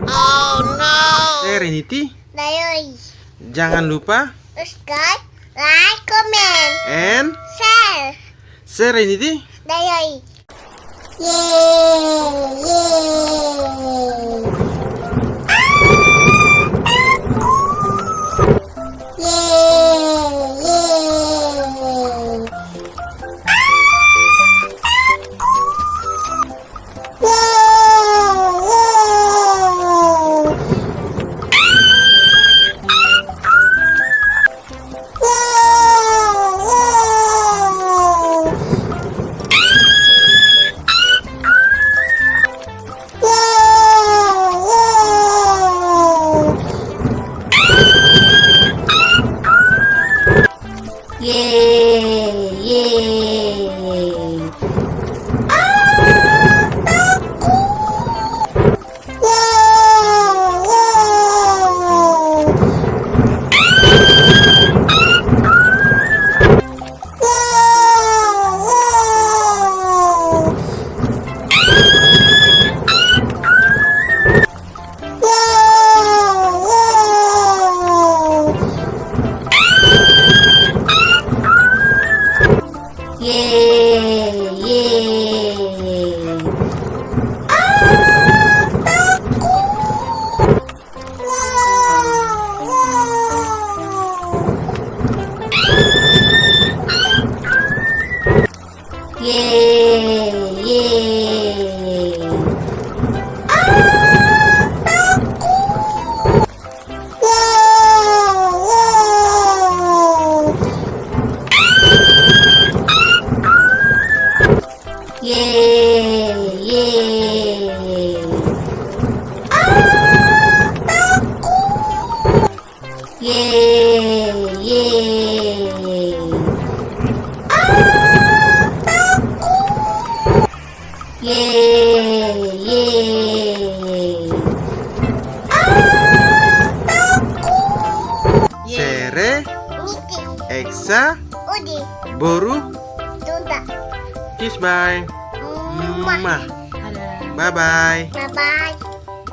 Oh no. Serenity, Dayoy. jangan lupa Subscribe, like, comment, and share. Serenity. Dayoy. Yeay, yeay. Sere, Eksa, Udi, Boru, Tunda, kiss bye. Mwah. Bye bye. Bye bye.